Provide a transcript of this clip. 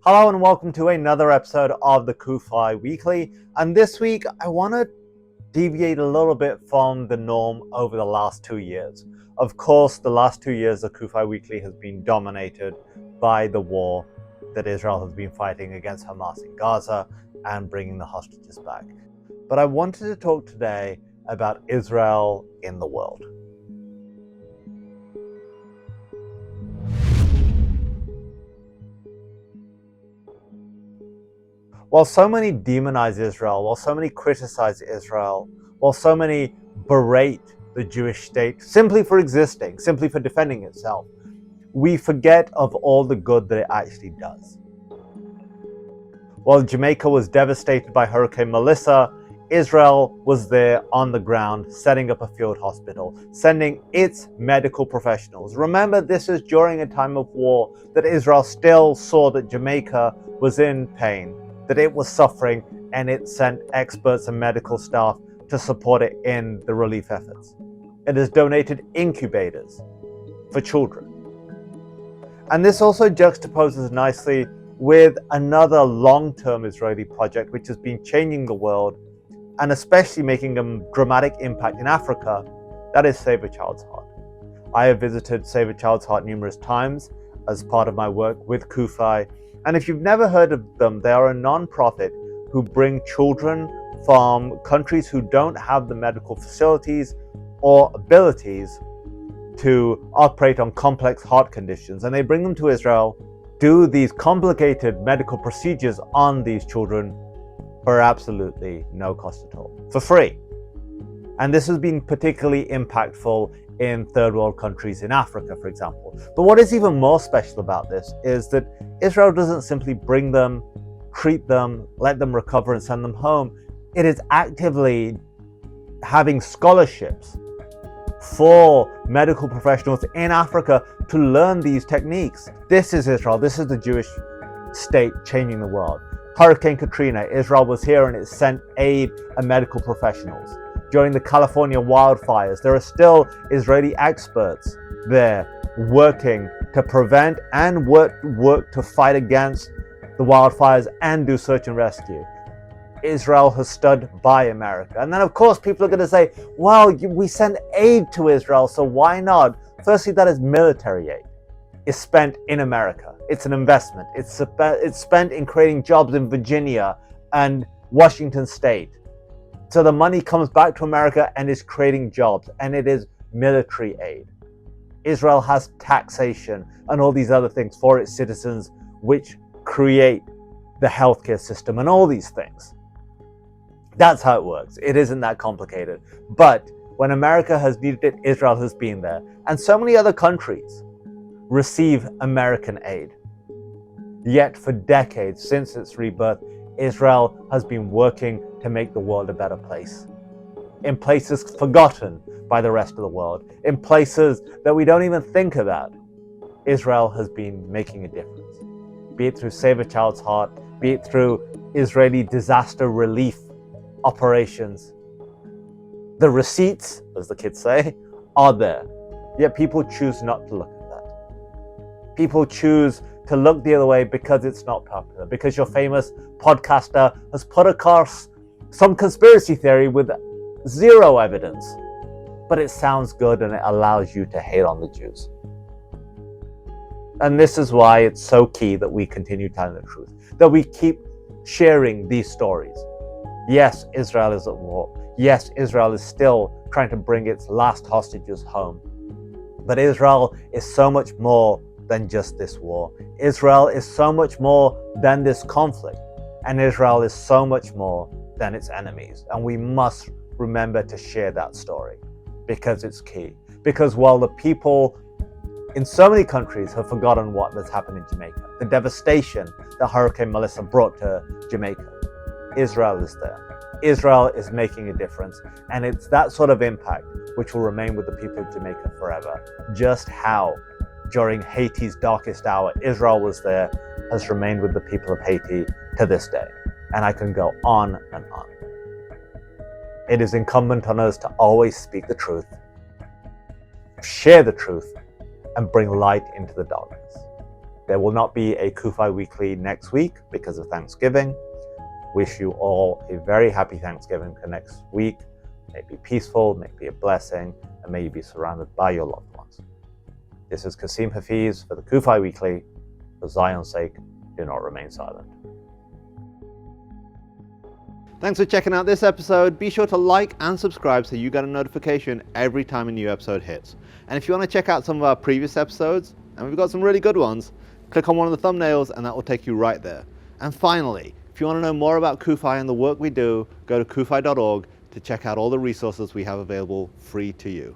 Hello and welcome to another episode of the CUFI Weekly. And this week I want to deviate a little bit from the norm over the last 2 years. Of course, the last 2 years the CUFI Weekly has been dominated by the war that Israel has been fighting against Hamas in Gaza and bringing the hostages back. But I wanted to talk today about Israel in the world. While so many demonize Israel, while so many criticize Israel, while so many berate the Jewish state simply for existing, simply for defending itself, we forget of all the good that it actually does. While Jamaica was devastated by Hurricane Melissa, Israel was there on the ground setting up a field hospital, sending its medical professionals. Remember, this is during a time of war that Israel still saw that Jamaica was in pain, that it was suffering, and it sent experts and medical staff to support it in the relief efforts. It has donated incubators for children. And this also juxtaposes nicely with another long-term Israeli project which has been changing the world and especially making a dramatic impact in Africa, that is Save a Child's Heart. I have visited Save a Child's Heart numerous times as part of my work with CUFI. And if you've never heard of them, they are a non-profit who bring children from countries who don't have the medical facilities or abilities to operate on complex heart conditions. And they bring them to Israel, do these complicated medical procedures on these children for absolutely no cost at all, for free. And this has been particularly impactful in third world countries in Africa, for example. But what is even more special about this is that Israel doesn't simply bring them, treat them, let them recover and send them home. It is actively having scholarships for medical professionals in Africa to learn these techniques. This is Israel. This is the Jewish state changing the world. Hurricane Katrina, Israel was here and it sent aid and medical professionals. During the California wildfires, there are still Israeli experts there working to prevent and work to fight against the wildfires and do search and rescue. Israel has stood by America. And then of course people are going to say, well, we send aid to Israel, so why not? Firstly, that is military aid. It's spent in America. It's an investment. It's spent in creating jobs in Virginia and Washington State. So the money comes back to America and is creating jobs, and it is military aid. Israel has taxation and all these other things for its citizens, which create the healthcare system and all these things. That's how it works. It isn't that complicated. But when America has needed it, Israel has been there. And so many other countries receive American aid. Yet for decades, since its rebirth, Israel has been working to make the world a better place. In places forgotten by the rest of the world, in places that we don't even think about, Israel has been making a difference. Be it through Save a Child's Heart, be it through Israeli disaster relief operations. The receipts, as the kids say, are there. Yet people choose not to look at that. People choose to look the other way because it's not popular, because your famous podcaster has put across some conspiracy theory with zero evidence, but it sounds good and it allows you to hate on the Jews. And this is why it's so key that we continue telling the truth, that we keep sharing these stories. Yes, Israel is at war. Yes, Israel is still trying to bring its last hostages home. But Israel is so much more than just this war. Israel is so much more than this conflict. And Israel is so much more than its enemies. And we must remember to share that story because it's key. Because while the people in so many countries have forgotten what has happened in Jamaica, the devastation that Hurricane Melissa brought to Jamaica, Israel is there. Israel is making a difference. And it's that sort of impact which will remain with the people of Jamaica forever. Just how during Haiti's darkest hour, Israel was there, has remained with the people of Haiti to this day. And I can go on and on. It is incumbent on us to always speak the truth, share the truth, and bring light into the darkness. There will not be a CUFI Weekly next week because of Thanksgiving. Wish you all a very happy Thanksgiving for next week. May it be peaceful, may it be a blessing, and may you be surrounded by your loved ones. This is Kasim Hafiz for the CUFI Weekly. For Zion's sake, do not remain silent. Thanks for checking out this episode. Be sure to like and subscribe so you get a notification every time a new episode hits. And if you want to check out some of our previous episodes, and we've got some really good ones, click on one of the thumbnails and that will take you right there. And finally, if you want to know more about CUFI and the work we do, go to cufi.org to check out all the resources we have available free to you.